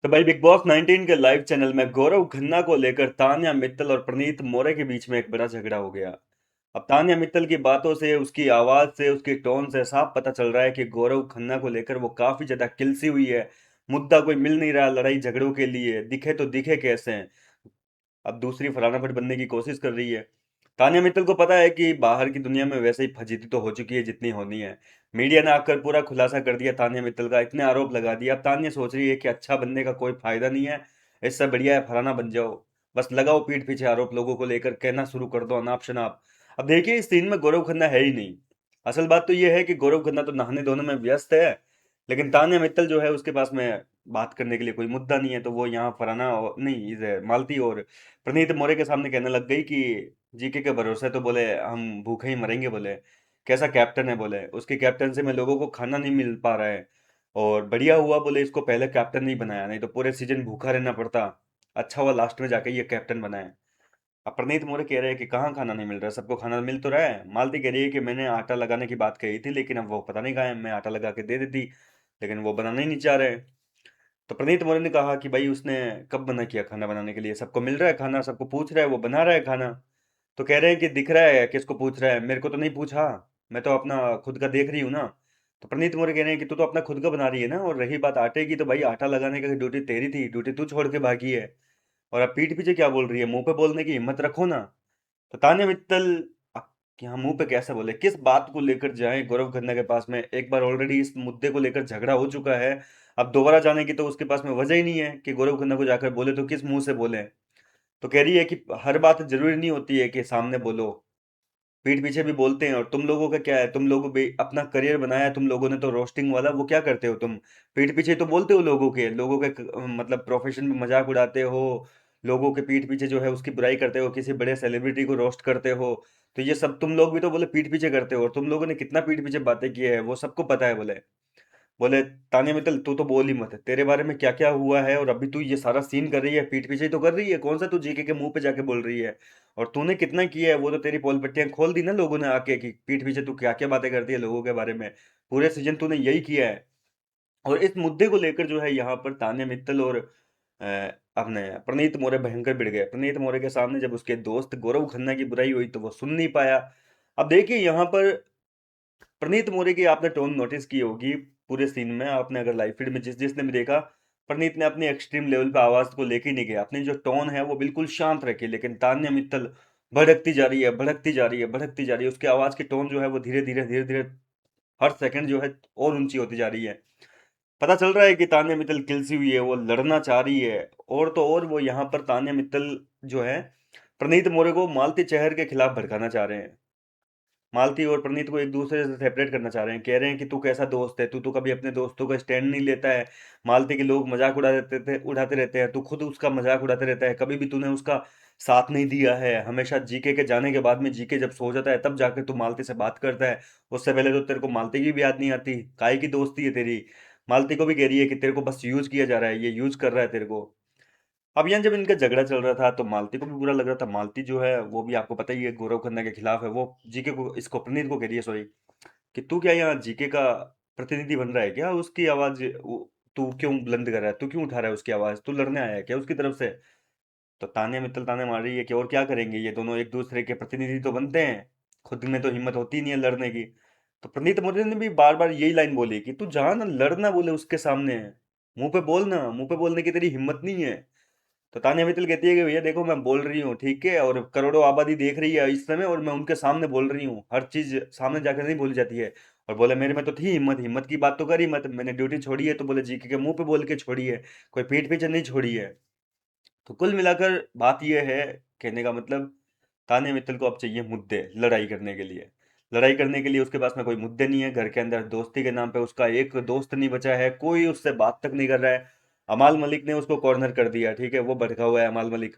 तो भाई big boss 19 के लाइव चैनल में गौरव खन्ना को लेकर तान्या मित्तल और प्रणीत मोरे के बीच में एक बड़ा झगड़ा हो गया। अब तान्या मित्तल की बातों से, उसकी आवाज से, उसकी टोन से साफ पता चल रहा है कि गौरव खन्ना को लेकर वो काफी ज्यादा किलसी हुई है। मुद्दा कोई मिल नहीं रहा लड़ाई झगड़ों के लिए, दिखे तो दिखे कैसे। अब दूसरी फलाना फट बनने की कोशिश कर रही है। तान्या मित्तल को पता है कि बाहर की दुनिया में वैसे ही फजीती तो हो चुकी है जितनी होनी है। मीडिया ने आकर पूरा खुलासा कर दिया तान्या मित्तल का, इतने आरोप लगा दिया। अब तान्या सोच रही है कि अच्छा बनने का कोई फायदा नहीं है, इससे बढ़िया है फलाना बन जाओ। बस लगाओ पीठ पीछे आरोप, लोगों को लेकर कहना शुरू कर दो अनाप शनाप। अब देखिए इस सीन में गौरव खन्ना है ही नहीं। असल बात तो यह है कि गौरव खन्ना तो नहाने धोने में व्यस्त है, लेकिन तान्या मित्तल जो है उसके पास में बात करने के लिए कोई मुद्दा नहीं है। तो वो यहाँ फराना नहीं, इधर मालती और प्रणीत मोरे के सामने कहने लग गई कि जीके के भरोसे तो बोले हम भूखे ही मरेंगे। बोले कैसा कैप्टन है, बोले उसकी कैप्टनसी में लोगों को खाना नहीं मिल पा रहा है। और बढ़िया हुआ बोले इसको पहले कैप्टन नहीं बनाया, नहीं तो पूरे सीजन भूखा रहना पड़ता। अच्छा हुआ लास्ट में जाके ये कैप्टन बनाया। अब प्रणीत मोरे कह रहे हैं कि कहाँ खाना नहीं मिल रहा, सबको खाना मिल तो रहा है। मालती कह रही है कि मैंने आटा लगाने की बात कही थी, लेकिन अब वो पता नहीं कहाँ है। मैं आटा लगा के दे देती, लेकिन वो बनाना ही नहीं चाह रहे। तो प्रणीत मोरे ने कहा कि भाई उसने कब मना किया खाना बनाने के लिए, सबको मिल रहा है खाना, सबको पूछ रहा है, वो बना रहा है खाना। तो कह रहे हैं कि दिख रहा है किसको पूछ रहा है, मेरे को तो नहीं पूछा, मैं तो अपना खुद का देख रही हूँ ना। तो प्रणीत मोरे कह रहे हैं कि तू तो अपना खुद का बना रही है ना, और रही बात आटे की, तो भाई आटा लगाने का ड्यूटी तेरी थी, ड्यूटी तू छोड़ के भागी है। और अब पीठ पीछे क्या बोल रही है, मुंह पे बोलने की हिम्मत रखो ना। तो तान्या मित्तल अब यहाँ मुंह पे कैसे बोले, किस बात को लेकर जाएं गौरव खन्ना के पास में। एक बार ऑलरेडी इस मुद्दे को लेकर झगड़ा हो चुका है, अब दोबारा जाने की तो उसके पास में वजह ही नहीं है कि गौरव खन्ना को जाकर बोले, तो किस मुंह से बोले। तो कह रही है कि हर बात जरूरी नहीं होती है कि सामने बोलो, पीठ पीछे भी बोलते हैं। और तुम लोगों का क्या है, तुम लोगों भी अपना करियर बनाया है, तुम लोगों ने तो रोस्टिंग वाला, वो क्या करते हो तुम, पीठ पीछे तो बोलते हो लोगों के मतलब प्रोफेशन में मजाक उड़ाते हो। लोगों के पीठ पीछे जो है उसकी बुराई करते हो, किसी बड़े सेलिब्रिटी को रोस्ट करते हो। तो ये सब तुम लोग भी तो बोले पीठ पीछे करते हो, और तुम लोगों ने कितना पीठ पीछे बातें की है वो सबको पता है। बोले बोले ताने मित्तल तू तो बोल ही मत, तेरे बारे में क्या क्या हुआ है, और अभी तू ये सारा सीन कर रही है, पीठ पीछे ही तो कर रही है, कौन सा तू जीके के मुंह पे जाके बोल रही है। और तूने कितना किया है वो तो तेरी पोल पट्टियां खोल दी ना लोगों ने आके, कि पीठ पीछे तू क्या क्या बातें करती है लोगों के बारे में। पूरे सीजन तूने यही किया है। और इस मुद्दे को लेकर जो है यहाँ पर तान्या मित्तल और अ, अपने प्रणीत मोरे भयंकर भिड़ गए। प्रणीत मोरे के सामने जब उसके दोस्त गौरव खन्ना की बुराई हुई तो वो सुन नहीं पाया। अब देखिए यहाँ पर प्रणीत मोरे की आपने टोन नोटिस की होगी पूरे सीन में, आपने अगर लाइव फीड में जिसने भी देखा, प्रणीत ने अपनी एक्सट्रीम लेवल पे आवाज को लेके नहीं गया, अपनी जो टोन है वो बिल्कुल शांत रखी। लेकिन तान्या मित्तल भड़कती जा रही है, भड़कती जा रही है, भड़कती जा रही है। उसकी आवाज की टोन जो है वो धीरे धीरे धीरे धीरे हर सेकंड जो है और ऊंची होती जा रही है। पता चल रहा है कि तान्या मित्तल किलसी हुई है, वो लड़ना चाह रही है। और तो और वो यहाँ पर तान्या मित्तल जो है प्रणीत मोरे को मालती चहर के खिलाफ भड़काना चाह रहे हैं। मालती और प्रणीत को एक दूसरे से सेपरेट करना चाह रहे हैं, कह रहे हैं कि तू कैसा दोस्त है, तू तो कभी अपने दोस्तों का स्टैंड नहीं लेता है। मालती के लोग मजाक उड़ाते रहते हैं, तू खुद उसका मजाक उड़ाते रहता है, कभी भी तूने उसका साथ नहीं दिया है। हमेशा जीके के जाने के बाद में, जीके जब सो जाता है तब जाकर तू मालती से बात करता है, उससे पहले तो तेरे को मालती की भी याद नहीं आती। काय की दोस्ती है तेरी। मालती को भी कह रही है कि तेरे को बस यूज किया जा रहा है, ये यूज कर रहा है तेरे को। अब यहाँ जब इनका झगड़ा चल रहा था तो मालती को भी बुरा लग रहा था। मालती जो है वो भी आपको पता ही है गौरव खन्ना के खिलाफ है। वो जीके को, इसको प्रणीत को कह रही है, सॉरी, कि तू क्या यहाँ जीके का प्रतिनिधि बन रहा है क्या, उसकी आवाज तू क्यों बुलंद कर रहा है, तू क्यों उठा रहा है उसकी आवाज, तू लड़ने आया है क्या उसकी तरफ से। तो तान्या मित्तल ताने मार रही है कि और क्या करेंगे, ये दोनों एक दूसरे के प्रतिनिधि तो बनते हैं, खुद में तो हिम्मत होती नहीं है लड़ने की। तो प्रणीत मोदी ने भी बार बार यही लाइन बोली कि तू जा ना, लड़ना, बोले उसके सामने, मुंह पे बोलना, मुंह पे बोलने की तेरी हिम्मत नहीं है। तो तान्या मित्तल कहती है कि भैया देखो मैं बोल रही हूँ ठीक है, और करोड़ों आबादी देख रही है इस समय, और मैं उनके सामने बोल रही हूँ, हर चीज सामने जाकर नहीं बोली जाती है। और बोले मेरे में तो थी हिम्मत, हिम्मत की बात तो करी मत, मैंने ड्यूटी छोड़ी है तो बोले जीके के मुंह पे बोल के छोड़ी है, कोई पीठ पीछे नहीं छोड़ी है। तो कुल मिलाकर बात यह है, कहने का मतलब, तान्या मित्तल को अब चाहिए मुद्दे लड़ाई करने के लिए। लड़ाई करने के लिए उसके पास में कोई मुद्दे नहीं है, घर के अंदर दोस्ती के नाम पे उसका एक दोस्त नहीं बचा है, कोई उससे बात तक नहीं कर रहा है। अमाल मलिक ने उसको कॉर्नर कर दिया, ठीक है, वो भड़का हुआ है अमाल मलिक।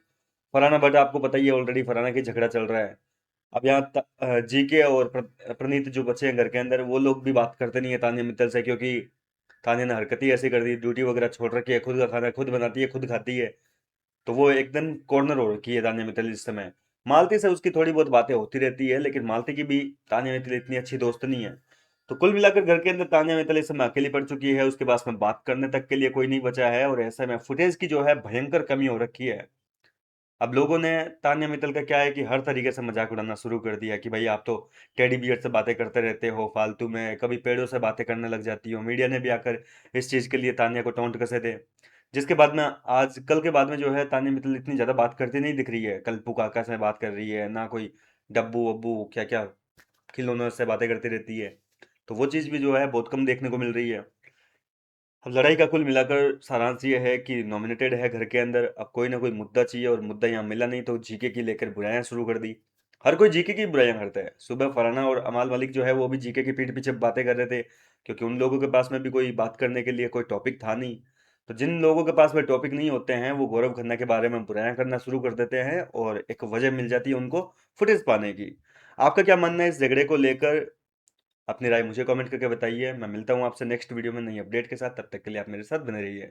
फरहाना भट्ट आपको पता ही है, ऑलरेडी फरहाना की झगड़ा चल रहा है। अब यहाँ जीके और प्रणीत जो बचे हैं घर के अंदर, वो लोग भी बात करते नहीं है तान्या मित्तल से, क्योंकि तान्या ने हरकत ही ऐसी कर दी, ड्यूटी वगैरह छोड़ रखी है, खुद का खाना खुद बनाती है, खुद खाती है। तो वो एकदम कॉर्नर हो रखी है तान्या मित्तल इस समय। मालती से उसकी थोड़ी बहुत बातें होती रहती है, लेकिन मालती की भी तान्या मित्तल इतनी अच्छी दोस्त नहीं है। तो कुल मिलाकर घर के अंदर तान्या मित्तल इस समय अकेली पड़ चुकी है, उसके पास में बात करने तक के लिए कोई नहीं बचा है और ऐसे में फुटेज की जो है भयंकर कमी हो रखी है। अब लोगों ने तान्या मित्तल का क्या है कि हर तरीके से मजाक उड़ाना शुरू कर दिया कि भाई आप तो टेडी बियर से बातें करते रहते हो फालतू में, कभी पेड़ों से बातें करने लग जाती हो। मीडिया ने भी आकर इस चीज के लिए तान्या को टोंट कसे थे, जिसके बाद में आज कल के बाद में जो है तान्या मित्तल इतनी ज्यादा बात करती नहीं दिख रही है। कल पुकाका से बात कर रही है ना, कोई डब्बू वब्बू क्या क्या खिलौनों से बातें करती रहती है। तो वो चीज भी जो है बहुत कम देखने को मिल रही है। अब लड़ाई का कुल मिलाकर सारांश ये है कि नॉमिनेटेड है घर के अंदर, अब कोई ना कोई मुद्दा चाहिए और मुद्दा यहाँ मिला नहीं तो जीके की लेकर बुराइयां शुरू कर दी। हर कोई जीके की बुराइयां करता है। सुबह फरहाना और अमाल मलिक जो है वो भी जीके की पीठ पीछे बातें कर रहे थे, क्योंकि उन लोगों के पास में भी कोई बात करने के लिए कोई टॉपिक था नहीं। तो जिन लोगों के पास में टॉपिक नहीं होते हैं वो गौरव खन्ना के बारे में बुराइयां करना शुरू कर देते हैं और एक वजह मिल जाती है उनको फुटेज पाने की। आपका क्या मानना है इस झगड़े को लेकर? अपनी राय मुझे कमेंट करके बताइए। मैं मिलता हूँ आपसे नेक्स्ट वीडियो में नई अपडेट के साथ, तब तक के लिए आप मेरे साथ बने रहिए।